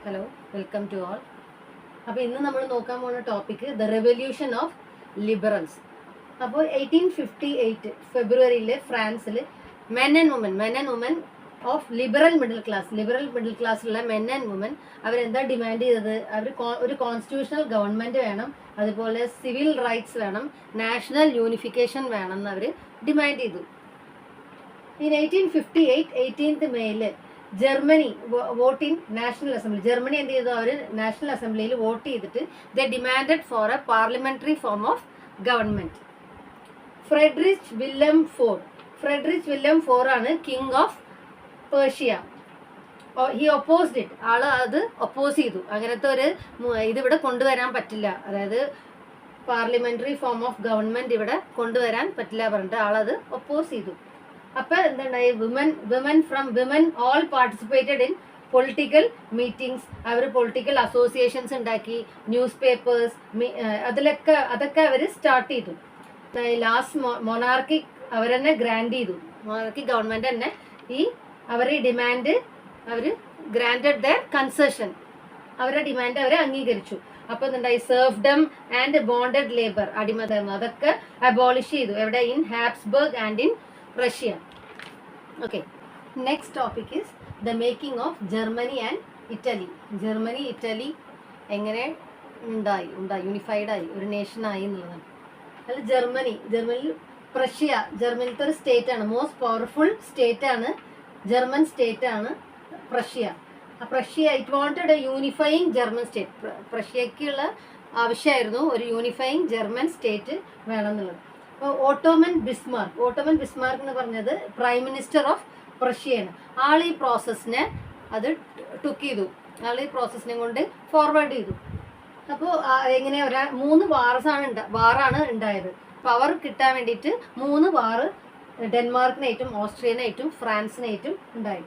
Hello, welcome to all. അപ്പോൾ ഇന്ന് നമ്മൾ നോക്കാൻ പോകുന്ന topic the revolution of liberals. അപ്പോൾ 1858 ഫെബ്രുവരിയിൽ ഫ്രാൻസിൽ men and women of liberal middle ക്ലാസ്സിലുള്ള മെൻ ആൻഡ് വുമൻ അവരെന്താ ഡിമാൻഡ് ചെയ്തത്? അവർ ഒരു കോൺസ്റ്റിറ്റ്യൂഷണൽ ഗവൺമെൻറ് വേണം, അതുപോലെ സിവിൽ റൈറ്റ്സ് വേണം, നാഷണൽ യൂണിഫിക്കേഷൻ വേണം എന്ന് അവർ ഡിമാൻഡ് ചെയ്തു. ഇൻ 1858 18th മെയിൽ Germany vote in national assembly. Germany എന്ത് ചെയ്തു? അവർ നാഷണൽ അസംബ്ലിയിൽ വോട്ട് ചെയ്തിട്ട് the demanded for a parliamentary form of government. Friedrich William four ആണ് king of Persia. He opposed it. ആള് അത് ഒപ്പോസ് ചെയ്തു. അങ്ങനത്തെ ഒരു ഇതിവിടെ കൊണ്ടുവരാൻ പറ്റില്ല, അതായത് പാർലമെന്ററി ഫോം ഓഫ് ഗവൺമെന്റ് ഇവിടെ കൊണ്ടുവരാൻ പറ്റില്ല പറഞ്ഞിട്ട് ആളത് ഒപ്പോസ് ചെയ്തു. അപ്പോൾ എന്തുണ്ടായി? Women all participated in political meetings. അവർ പൊളിറ്റിക്കൽ അസോസിയേഷൻസ് ഉണ്ടാക്കി, ന്യൂസ് പേപ്പേഴ്സ്, അതൊക്കെ അവർ സ്റ്റാർട്ട് ചെയ്തു. ലാസ്റ്റ് മൊണാർക്കി അവർ തന്നെ ഗ്രാൻഡ് ചെയ്തു. മൊണാർക്കി ഗവൺമെന്റ് തന്നെ അവരുടെ ഡിമാൻഡ് അവർ ഗ്രാൻഡഡ് ദർ കൺസെഷൻ. അവരുടെ ഡിമാൻഡ് അവരെ അംഗീകരിച്ചു. അപ്പോൾ എന്തുണ്ടായി? സെർഫ്ഡം ആൻഡ് ബോണ്ടഡ് ലേബർ, അടിമധർമ്മം, അതൊക്കെ അബോളിഷ് ചെയ്തു. എവിടെ? In Habsburg and in Russia. Okay, next topic is the making of Germany and Italy. Germany Italy എങ്ങനെ ഉണ്ടായി യൂണിഫൈഡ് ആയി, ഒരു നേഷൻ ആയി എന്നുള്ളതാണ്. അതിൽ ജർമ്മനിയിൽ ജർമ്മനിലത്തെ ഒരു സ്റ്റേറ്റ് ആണ്, മോസ്റ്റ് പവർഫുൾ സ്റ്റേറ്റ് ആണ്, ജർമ്മൻ സ്റ്റേറ്റ് ആണ് Prussia. It wanted a unifying German state. പ്രഷ്യക്കുള്ള ആവശ്യമായിരുന്നു ഒരു യൂണിഫൈയിങ് ജർമ്മൻ സ്റ്റേറ്റ് വേണമെന്നുള്ളത്. ഓട്ടോമൻ ബിസ്മാർക്ക് എന്ന് പറഞ്ഞത് പ്രൈം മിനിസ്റ്റർ ഓഫ് പ്രഷ്യയാണ്. ആൾ ഈ പ്രോസസ്സിനെ അത് ടുക്ക് ചെയ്തു, ആൾ ഈ പ്രോസസ്സിനെ കൊണ്ട് ഫോർവേഡ് ചെയ്തു. അപ്പോൾ എങ്ങനെ 3 വാറാണ് ഉണ്ടായത്. പവർ കിട്ടാൻ വേണ്ടിയിട്ട് 3 വാറ് ഡെൻമാർക്കിനായിട്ടും ഓസ്ട്രിയനായിട്ടും ഫ്രാൻസിനായിട്ടും ഉണ്ടായി.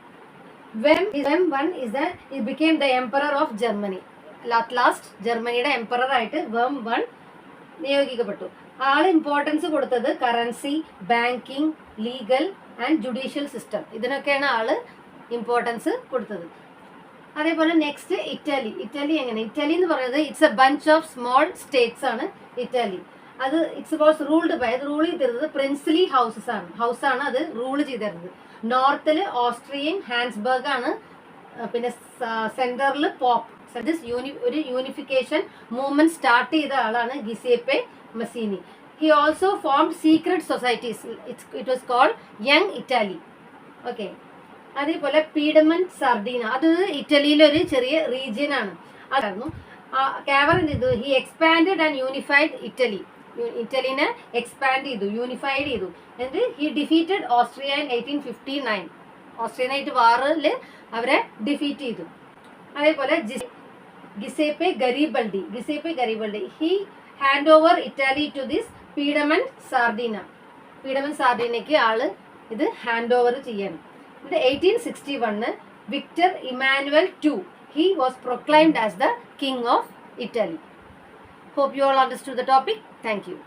It became the emperor of Germany. Last ജർമ്മനിയുടെ എംപറർ ആയിട്ട് വേം 1 നിയോഗിക്കപ്പെട്ടു. ആൾ ഇമ്പോർട്ടൻസ് കൊടുത്തത് currency, banking, legal and judicial system, ഇതിനൊക്കെയാണ് ആള് ഇമ്പോർട്ടൻസ് കൊടുത്തത്. അതേപോലെ നെക്സ്റ്റ് ഇറ്റലി എന്ന് പറയുന്നത് it's a bunch of small states ആണ് ഇറ്റലി. അത് റൂൾ ചെയ്തിരുന്നത് പ്രിൻസ്ലി ഹൗസാണ് അത് റൂൾ ചെയ്തിരുന്നത്. നോർത്തിൽ ഓസ്ട്രിയൻ ഹാൻസ്ബർഗ് ആണ്, പിന്നെ സെൻട്രലിൽ പോപ്പ്. ഒരു യൂണിഫിക്കേഷൻ മൂവ്മെന്റ് സ്റ്റാർട്ട് ചെയ്ത ആളാണ് ഗിസേപ്പെ Mazzini. He also formed secret societies. It was called Young Italy. Okay. അതേപോലെ പീഡമന്റ് സർഡീന, അത് ഇറ്റലിയിലെ ഒരു ചെറിയ റീജിയൻ ആണ്. അതായിരുന്നു കാവർ എന്ത് ചെയ്തു? ഹി എക്സ്പാൻഡഡ് ആൻഡ് യൂണിഫൈഡ് ഇറ്റലിനെ എക്സ്പാൻഡ് ചെയ്തു, യൂണിഫൈഡ് ചെയ്തു. എന്നിട്ട് ഹി ഡിഫീറ്റഡ് ഓസ്ട്രിയ ഇൻ 1859. ഓസ്ട്രിയനായിട്ട് വാറിൽ അവരെ ഡിഫീറ്റ് ചെയ്തു. അതേപോലെ Giuseppe Garibaldi he hand over Italy to this Piedmont സാർഡീനയ്ക്ക് ആള് ഇത് ഹാൻഡ് ഓവർ ചെയ്യണം. ഇത് 1861 Victor Emmanuel II, he was proclaimed as the king of Italy. Hope you all understood the topic. Thank you.